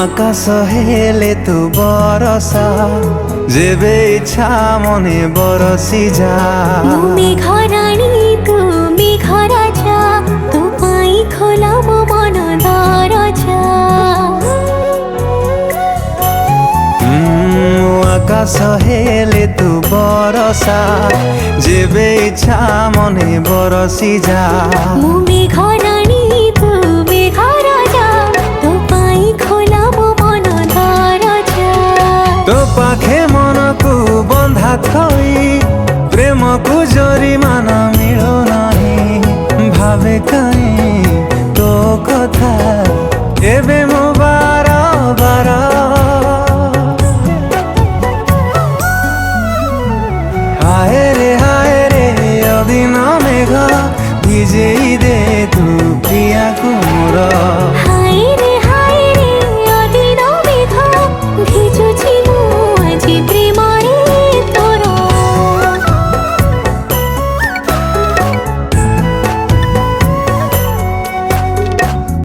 আকাশ হেলে তু বরসা যেবে ইচ্ছা মনে বরসি যা। মেঘরাণী তু মেঘরাজা, তো পাই খোলাম মন দরজা। আকাশ হেলে তু বরসা যেবে ইচ্ছা মনে বরসি যা। মেঘরাণী তু মেঘরাজা, তো পাই খোলাম মন দরজা। তো পাখে মনকু বন্ধা থই প্রেমকু জরিমানা মিଳୁ ନାହିଁ। ଭାବେ